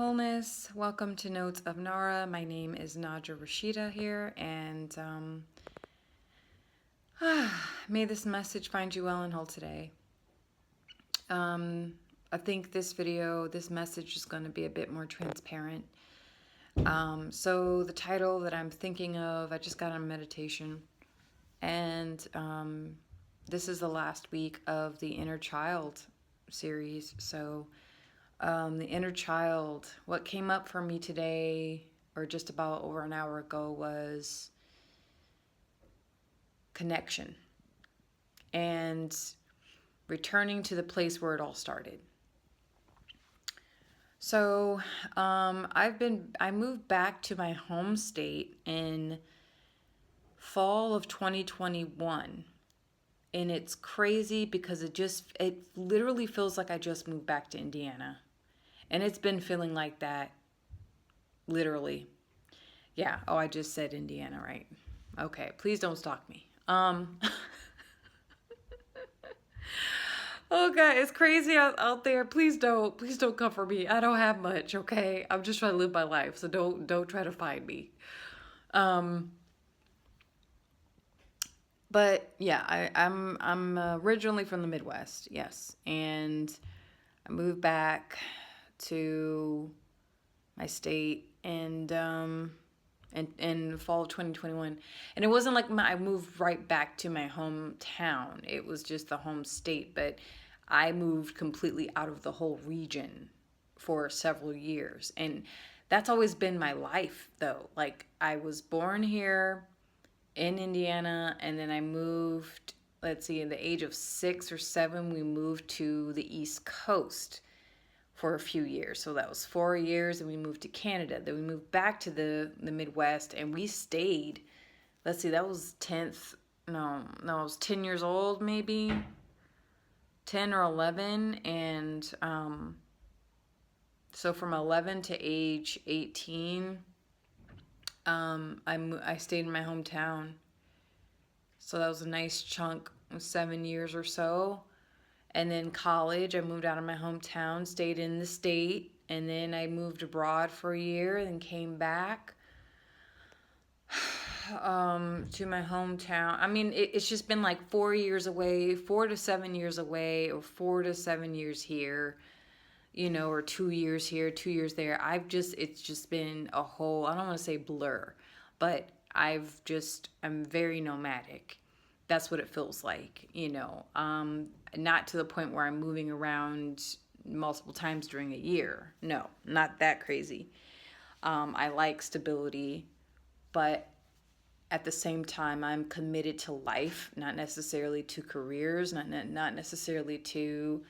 wholeness. Welcome to Notes of Nara. My name is Nadra Rashida here, and may this message find you well and whole today. I think this message is going to be a bit more transparent. So the title that I'm thinking of, I just got on meditation, and this is the last week of the Inner Child series. So the inner child, what came up for me today, or just about over an hour ago, was connection and returning to the place where it all started. So I moved back to my home state in fall of 2021. And it's crazy because it literally feels like I just moved back to Indiana. And it's been feeling like that, literally. Yeah. Oh, I just said Indiana, right? Okay. Please don't stalk me. Okay, it's crazy out there. Please don't come for me. I don't have much. Okay, I'm just trying to live my life, so don't try to find me. Um, but yeah, I'm originally from the Midwest. Yes, and I moved back to my state in fall of 2021. And it wasn't like I moved right back to my hometown. It was just the home state, but I moved completely out of the whole region for several years. And that's always been my life though. Like I was born here in Indiana, and then I moved, let's see, in the age of 6 or 7 we moved to the East Coast for a few years. So that was 4 years, and we moved to Canada. Then we moved back to the Midwest, and we stayed. Let's see, that was 10th. No, I was 10 years old, maybe 10 or 11, and so from 11 to age 18, I stayed in my hometown. So that was a nice chunk, 7 years or so. And then college, I moved out of my hometown, stayed in the state, and then I moved abroad for a year and came back to my hometown. I mean, it's just been like 4 years away, 4 to 7 years away, or 4 to 7 years here, or 2 years here, 2 years there. It's just been a whole, I don't want to say blur, but I'm very nomadic. That's what it feels like, not to the point where I'm moving around multiple times during a year. No, not that crazy. I like stability, but at the same time, I'm committed to life, not necessarily to careers, not necessarily to,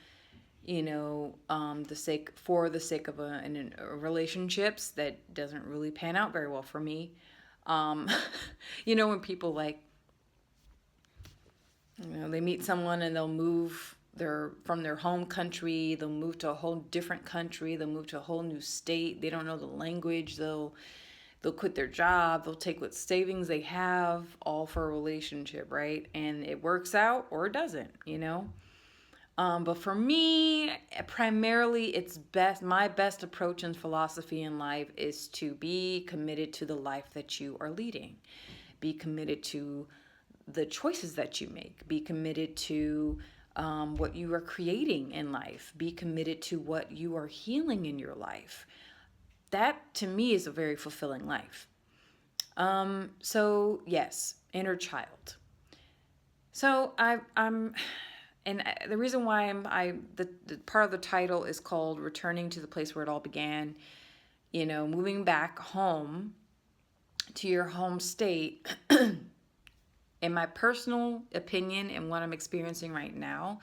for the sake of a relationships that doesn't really pan out very well for me. When people they meet someone and they'll move from their home country, they'll move to a whole different country, they'll move to a whole new state, they don't know the language, they'll quit their job, they'll take what savings they have, all for a relationship, right? And it works out or it doesn't, But for me, primarily, my best approach and philosophy in life is to be committed to the life that you are leading. Be committed to the choices that you make. Be committed to what you are creating in life. Be committed to what you are healing in your life. That, to me, is a very fulfilling life. So, yes, inner child. So, I'm... And the reason why the part of the title is called Returning to the Place Where It All Began, moving back home to your home state. In my personal opinion and what I'm experiencing right now,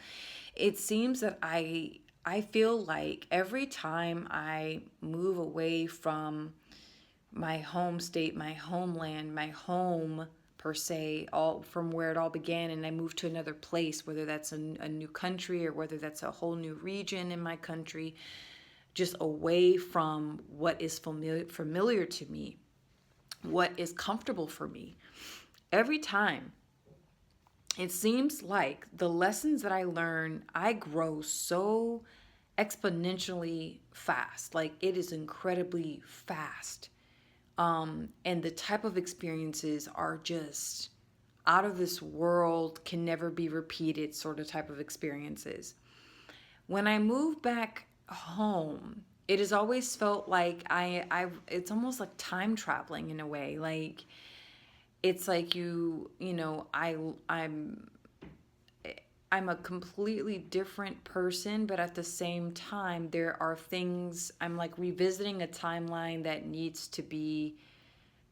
it seems that I feel like every time I move away from my home state, my homeland, my home per se, all from where it all began, and I move to another place, whether that's a new country or whether that's a whole new region in my country, just away from what is familiar to me, what is comfortable for me. Every time, it seems like the lessons that I learn, I grow so exponentially fast. Like it is incredibly fast. And the type of experiences are just out of this world, can never be repeated sort of type of experiences. When I moved back home, it has always felt like it's almost like time traveling in a way. Like it's like I'm a completely different person, but at the same time, there are things I'm like revisiting a timeline that needs to be,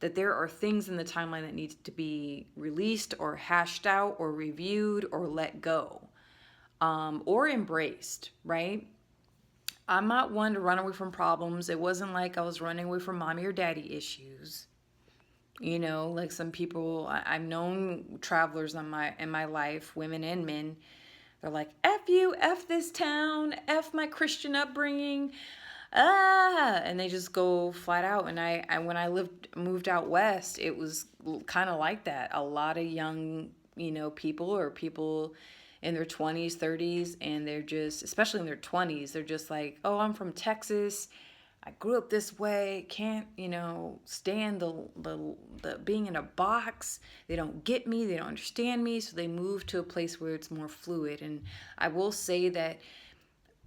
that there are things in the timeline that needs to be released or hashed out or reviewed or let go, or embraced, right? I'm not one to run away from problems. It wasn't like I was running away from mommy or daddy issues. Like some people, I've known travelers in my life, women and men. They're like, F you, F this town, F my Christian upbringing, and they just go flat out. And I when I moved out west, it was kind of like that. A lot of young, people, or people in their 20s, 30s, and they're just, especially in their 20s, they're just like, oh, I'm from Texas. I grew up this way, can't, stand the being in a box. They don't get me, they don't understand me, so they move to a place where it's more fluid. And I will say that,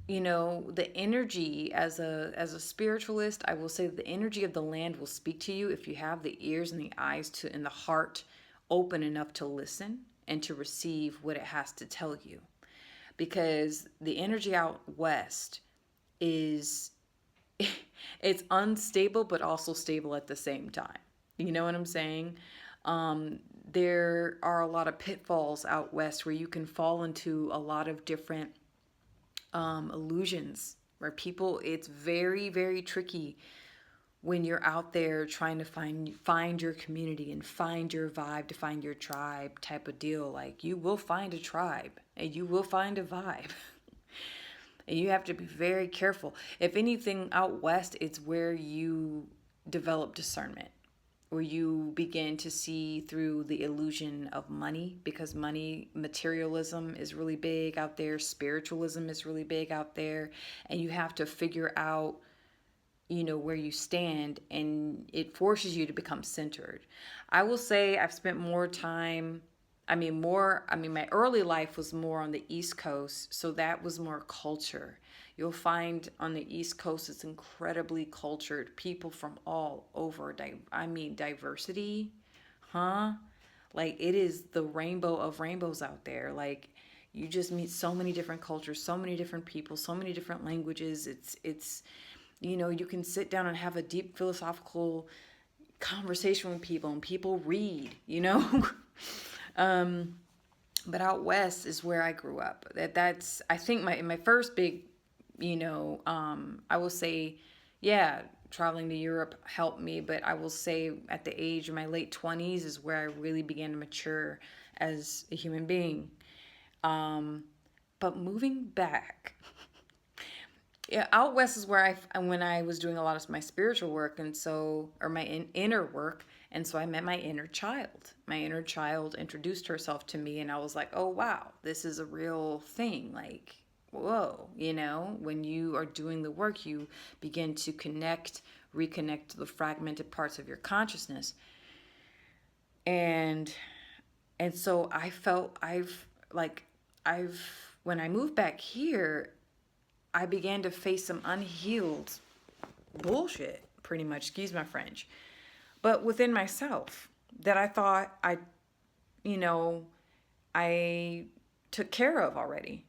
the energy as a spiritualist, I will say that the energy of the land will speak to you if you have the ears and the eyes to and the heart open enough to listen and to receive what it has to tell you. Because the energy out west is it's unstable but also stable at the same time. You know what I'm saying? There are a lot of pitfalls out west where you can fall into a lot of different illusions where people, it's very, very tricky when you're out there trying to find your community and find your vibe, to find your tribe type of deal. Like you will find a tribe and you will find a vibe. And you have to be very careful. If anything, out west, it's where you develop discernment, where you begin to see through the illusion of money, because money, materialism is really big out there. Spiritualism is really big out there. And you have to figure out, where you stand, and it forces you to become centered. I will say I've spent more time, my early life was more on the East Coast, so that was more culture. You'll find on the East Coast it's incredibly cultured, people from all over. Diversity, huh? Like it is the rainbow of rainbows out there. Like you just meet so many different cultures, so many different people, so many different languages. It's you can sit down and have a deep philosophical conversation with people, and people read. But out west is where I grew up. That's I think my first big, I will say, yeah, traveling to Europe helped me. But I will say at the age of my late 20s is where I really began to mature as a human being. But moving back, yeah, out west is where when I was doing a lot of my spiritual work, and so, or my inner work, and so I met my inner child. My inner child introduced herself to me, and I was like, oh wow, this is a real thing. Like, whoa, when you are doing the work, you begin to reconnect to the fragmented parts of your consciousness, and so I felt I've when I moved back here, I began to face some unhealed bullshit, pretty much, excuse my French, but within myself that I thought I took care of already.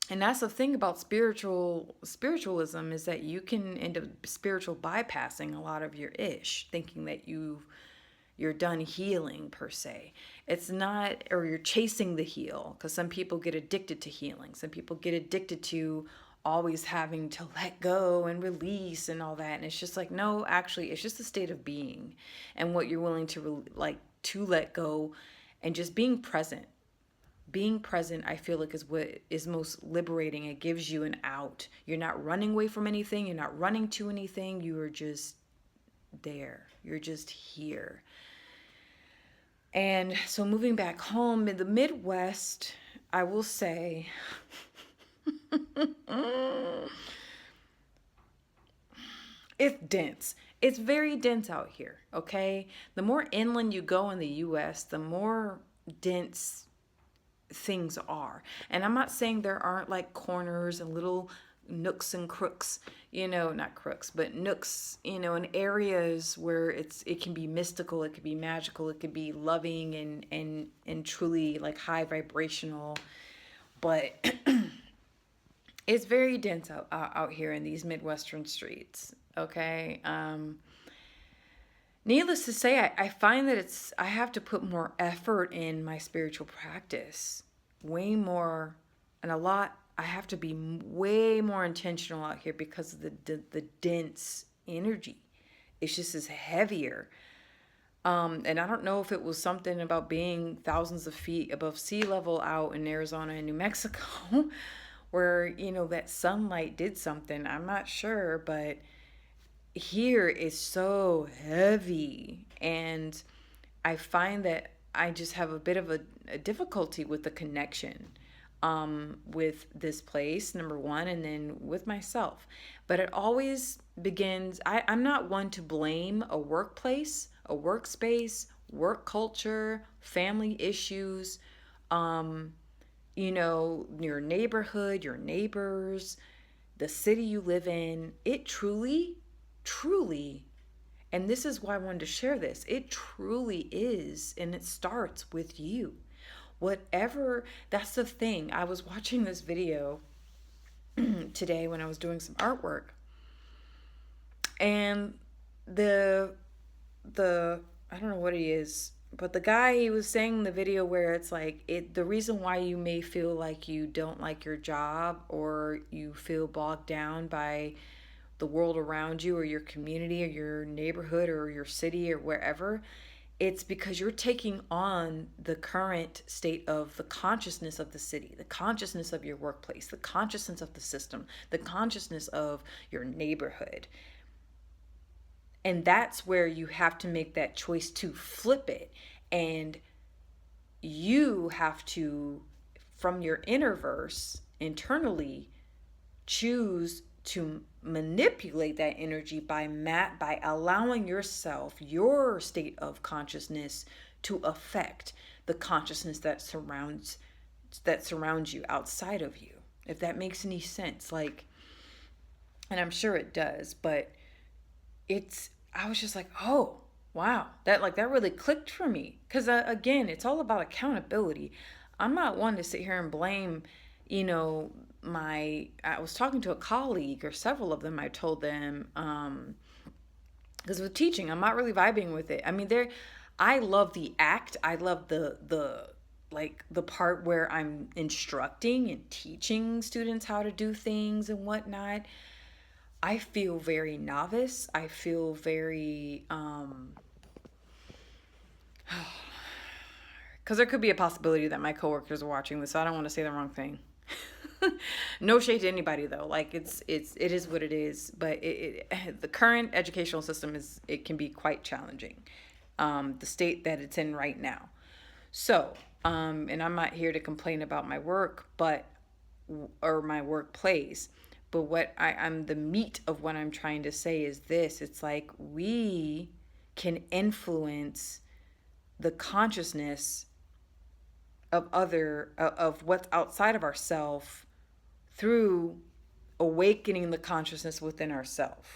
And that's the thing about spiritualism, is that you can end up spiritual bypassing a lot of your ish, thinking that you're done healing per se. It's not, or you're chasing the heal, because some people get addicted to healing. Some people get addicted to always having to let go and release and all that. And it's just like, no, actually, it's just a state of being, and what you're willing to to let go, and just being present. Being present, I feel like, is what is most liberating. It gives you an out. You're not running away from anything. You're not running to anything. You are just there. You're just here. And so moving back home in the Midwest, I will say It's dense. It's very dense out here, okay? The more inland you go in the US, the more dense things are. And I'm not saying there aren't like corners and little nooks and crooks, not crooks, but nooks, in areas where it can be mystical, it could be magical, it could be loving and truly like high vibrational. But it's very dense out here in these Midwestern streets. Okay. Needless to say, I find that I have to put more effort in my spiritual practice, way more, and a lot. I have to be way more intentional out here because of the dense energy. It's just as heavier. And I don't know if it was something about being thousands of feet above sea level out in Arizona and New Mexico, where, that sunlight did something. I'm not sure, but here is so heavy. And I find that I just have a bit of a difficulty with the connection with this place, number one, and then with myself. But it always begins, I'm not one to blame a workplace, a workspace, work culture, family issues, your neighborhood, your neighbors, the city you live in. It truly, truly, and this is why I wanted to share this, it truly is, and it starts with you. Whatever, that's the thing. I was watching this video today when I was doing some artwork, and the I don't know what he is, but the guy, he was saying in the video where it's like the reason why you may feel like you don't like your job or you feel bogged down by the world around you or your community or your neighborhood or your city or wherever, it's because you're taking on the current state of the consciousness of the city, the consciousness of your workplace, the consciousness of the system, the consciousness of your neighborhood. And that's where you have to make that choice to flip it. And you have to, from your inner verse, internally, choose to manipulate that energy by allowing yourself, your state of consciousness, to affect the consciousness that surrounds you, outside of you. If that makes any sense, and I'm sure it does, but I was just like, oh, wow, that really clicked for me. Because again, it's all about accountability. I'm not one to sit here and blame, I was talking to a colleague, or several of them. I told them, because with teaching, I'm not really vibing with it. I mean, I love the act. I love the part where I'm instructing and teaching students how to do things and whatnot. I feel very novice. I feel very, because there could be a possibility that my coworkers are watching this, so I don't want to say the wrong thing. No shade to anybody though. It is what it is. But the current educational system it can be quite challenging. The state that it's in right now. So, and I'm not here to complain about my work, or my workplace. But what I'm the meat of what I'm trying to say is this. It's like we can influence the consciousness of what's outside of ourselves through awakening the consciousness within ourselves.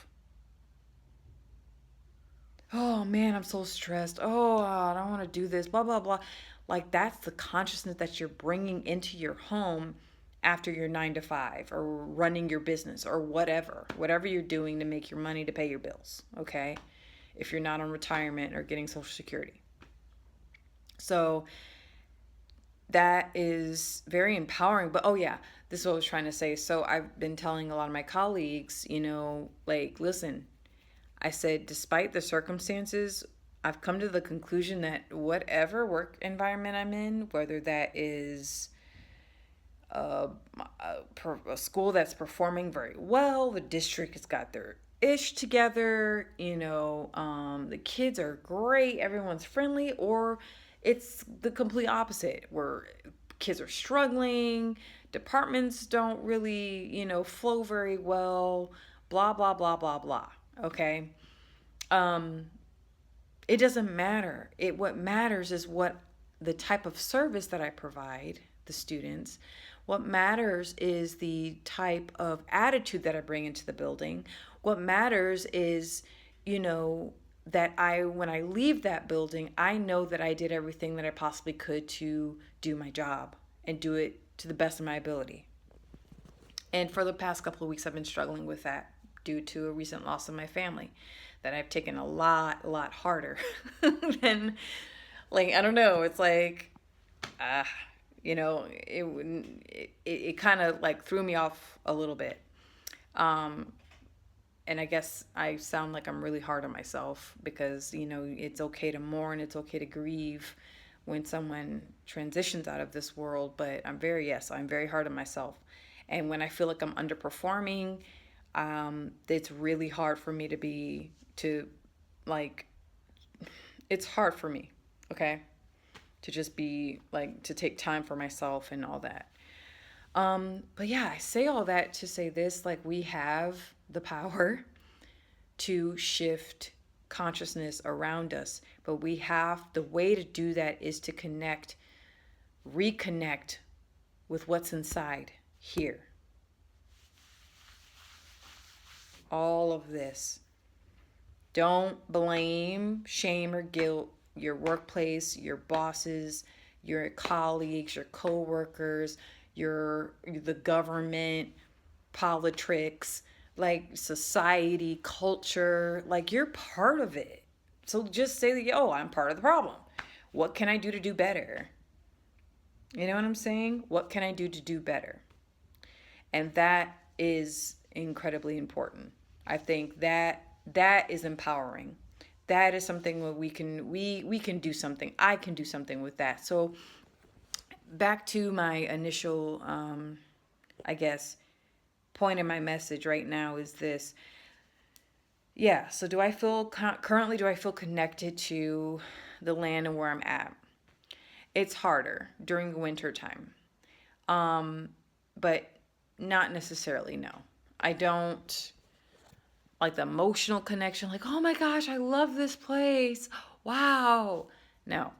Oh man, I'm so stressed. Oh, I don't want to do this, blah, blah, blah. Like, that's the consciousness that you're bringing into your home after your 9 to 5 or running your business or whatever you're doing to make your money to pay your bills. Okay. If you're not on retirement or getting Social Security. So that is very empowering. But oh yeah, this is what I was trying to say. So I've been telling a lot of my colleagues, listen, I said, despite the circumstances, I've come to the conclusion that whatever work environment I'm in, whether that is a school that's performing very well, the district has got their ish together, the kids are great, everyone's friendly, or it's the complete opposite where kids are struggling, departments don't really, flow very well, blah, blah, blah, blah, blah. Okay. Um, it doesn't matter. What matters is what the type of service that I provide the students. What matters is the type of attitude that I bring into the building. What matters is, you know, that when I leave that building, I know that I did everything that I possibly could to do my job and do it to the best of my ability. And for the past couple of weeks, I've been struggling with that due to a recent loss of my family that I've taken a lot harder than, like, I don't know. It's like, uh, it kind of like threw me off a little bit. Um, and I guess I sound like I'm really hard on myself because, it's okay to mourn, it's okay to grieve when someone transitions out of this world, but I'm very hard on myself. And when I feel like I'm underperforming, it's really hard for me like, it's hard for me, okay, to just be like, to take time for myself and all that. But yeah, I say all that to say this, like, we have the power to shift consciousness around us, but the way to do that is to reconnect with what's inside here. All of this. Don't blame, shame, or guilt your workplace, your bosses, your colleagues, your coworkers, the government, politics, like society, culture. Like, you're part of it. So just say that, I'm part of the problem. What can I do to do better? You know what I'm saying? What can I do to do better? And that is incredibly important. I think that is empowering. That is something where we can do something. I can do something with that. So back to my initial, I guess, point in my message right now is this. Yeah. So currently do I feel connected to the land and where I'm at? It's harder during the winter time. But not necessarily, no. I don't like the emotional connection, like, oh my gosh, I love this place. Wow. No.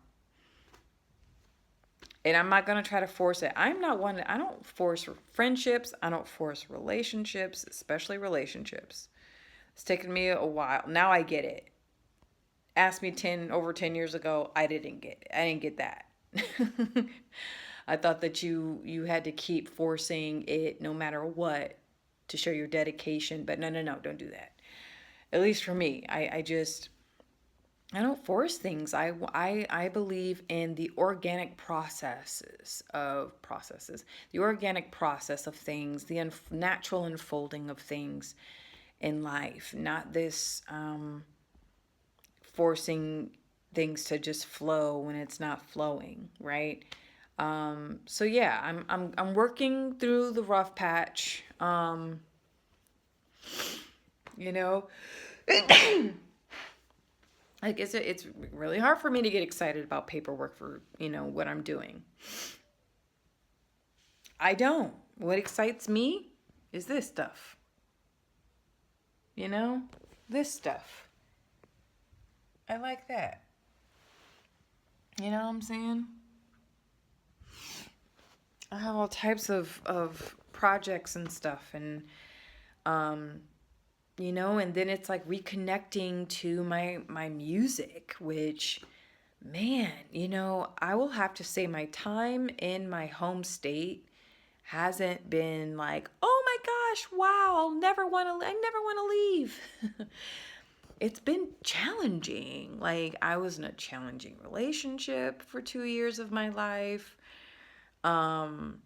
And I'm not going to try to force it. I don't force friendships. I don't force relationships, especially relationships. It's taken me a while. Now I get it. Ask me over 10 years ago, I didn't get that. I thought that you had to keep forcing it no matter what to show your dedication, but no, don't do that. At least for me, I don't force things. I believe in the organic the organic process of things, the natural unfolding of things in life, not this forcing things to just flow when it's not flowing, right? So yeah, I'm working through the rough patch. You know, like it's really hard for me to get excited about paperwork for, what I'm doing. I don't. What excites me is this stuff. This stuff. I like that. You know what I'm saying? I have all types of projects and stuff, and and then it's like reconnecting to my music, which, man, I will have to say my time in my home state hasn't been like, oh my gosh, wow, I never want to leave. It's been challenging. Like, I was in a challenging relationship for 2 years of my life. Um,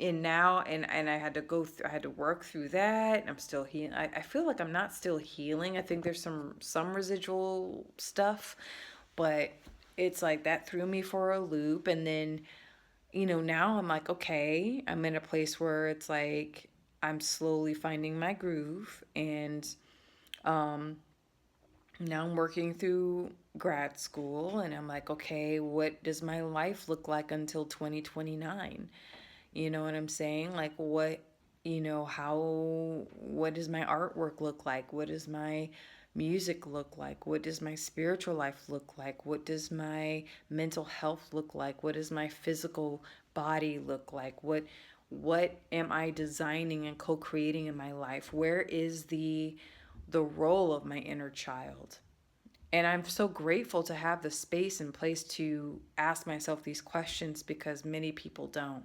and now, and I had to work through that. I'm still healing. I feel like I'm not still healing. I think there's some residual stuff, but it's like that threw me for a loop. And then, now I'm like, okay, I'm in a place where it's like I'm slowly finding my groove, and Now I'm working through grad school and I'm like, okay, what does my life look like until 2029? You know what I'm saying? Like, what does my artwork look like? What does my music look like? What does my spiritual life look like? What does my mental health look like? What does my physical body look like? What am I designing and co-creating in my life? Where is the role of my inner child? And I'm so grateful to have the space and place to ask myself these questions because many people don't.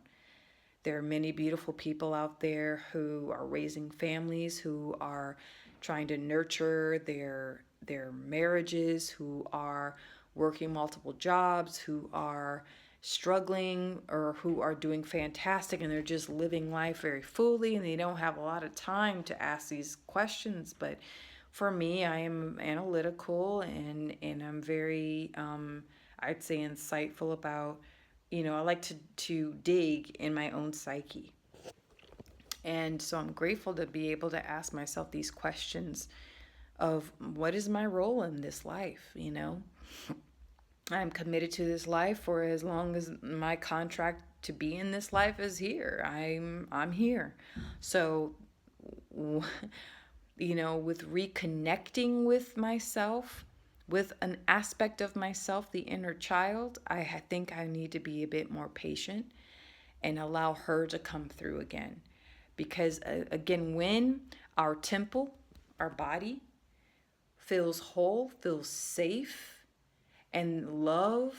There are many beautiful people out there who are raising families, who are trying to nurture their marriages, who are working multiple jobs, who are struggling or who are doing fantastic and they're just living life very fully and they don't have a lot of time to ask these questions. But for me, I am analytical and I'm very I'd say insightful about, I like to dig in my own psyche. And so I'm grateful to be able to ask myself these questions of what is my role in this life. I'm committed to this life for as long as my contract to be in this life is here. I'm here. So with reconnecting with myself, with an aspect of myself, the inner child, I think I need to be a bit more patient and allow her to come through again. Because again, when our temple, our body, feels whole, feels safe, and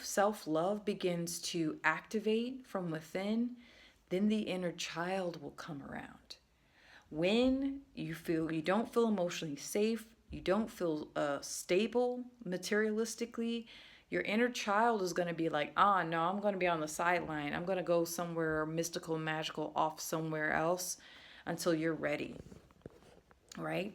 self love begins to activate from within, then the inner child will come around. When you don't feel emotionally safe, you don't feel stable materialistically, your inner child is going to be like, no, I'm going to be on the sideline. I'm going to go somewhere mystical, magical, off somewhere else until you're ready, right?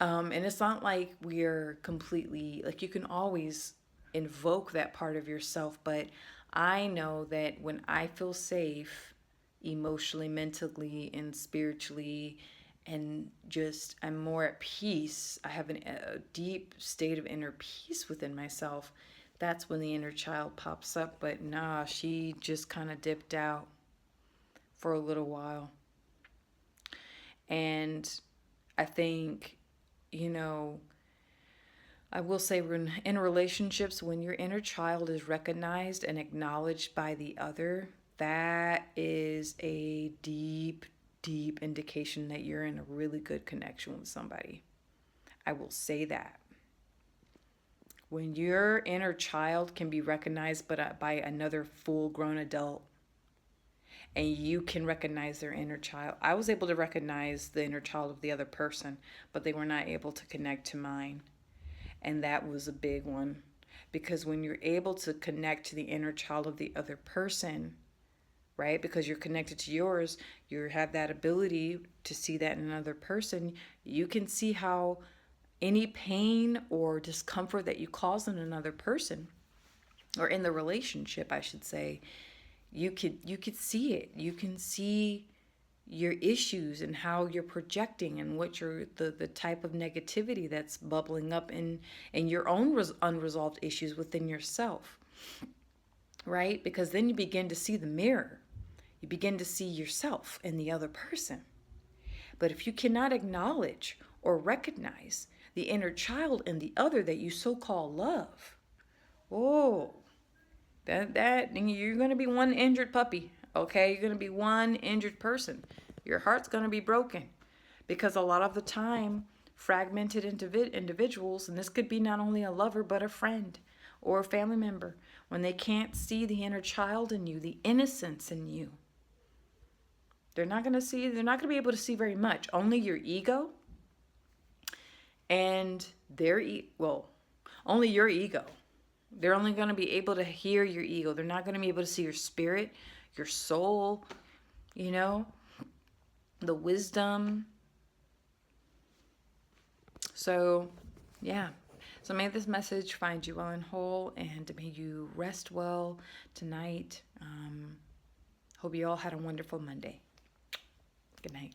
And it's not like we're completely, like, you can always invoke that part of yourself, but I know that when I feel safe emotionally, mentally, and spiritually, and just I'm more at peace, I have a deep state of inner peace within myself, that's when the inner child pops up. But nah, she just kind of dipped out for a little while. And I think, you know, I will say when in relationships, when your inner child is recognized and acknowledged by the other, that is a deep, deep indication that you're in a really good connection with somebody. I will say that. When your inner child can be recognized by another full grown adult, and you can recognize their inner child. I was able to recognize the inner child of the other person, but they were not able to connect to mine. And that was a big one. Because when you're able to connect to the inner child of the other person, right? Because you're connected to yours, you have that ability to see that in another person. You can see how any pain or discomfort that you cause in another person, or in the relationship, I should say, you could see it. You can see your issues and how you're projecting and what the type of negativity that's bubbling up in your own unresolved issues within yourself, right? Because then you begin to see the mirror. You begin to see yourself in the other person. But if you cannot acknowledge or recognize the inner child in the other that you so-called love, oh, that you're going to be one injured puppy. Okay, you're going to be one injured person. Your heart's going to be broken because a lot of the time fragmented individuals, and this could be not only a lover but a friend or a family member, when they can't see the inner child in you, the innocence in you, they're not going to be able to see very much. Only your ego and only your ego. They're only going to be able to hear your ego. They're not going to be able to see your spirit, your soul, the wisdom. So, yeah. So may this message find you well and whole, and may you rest well tonight. Hope you all had a wonderful Monday. Good night.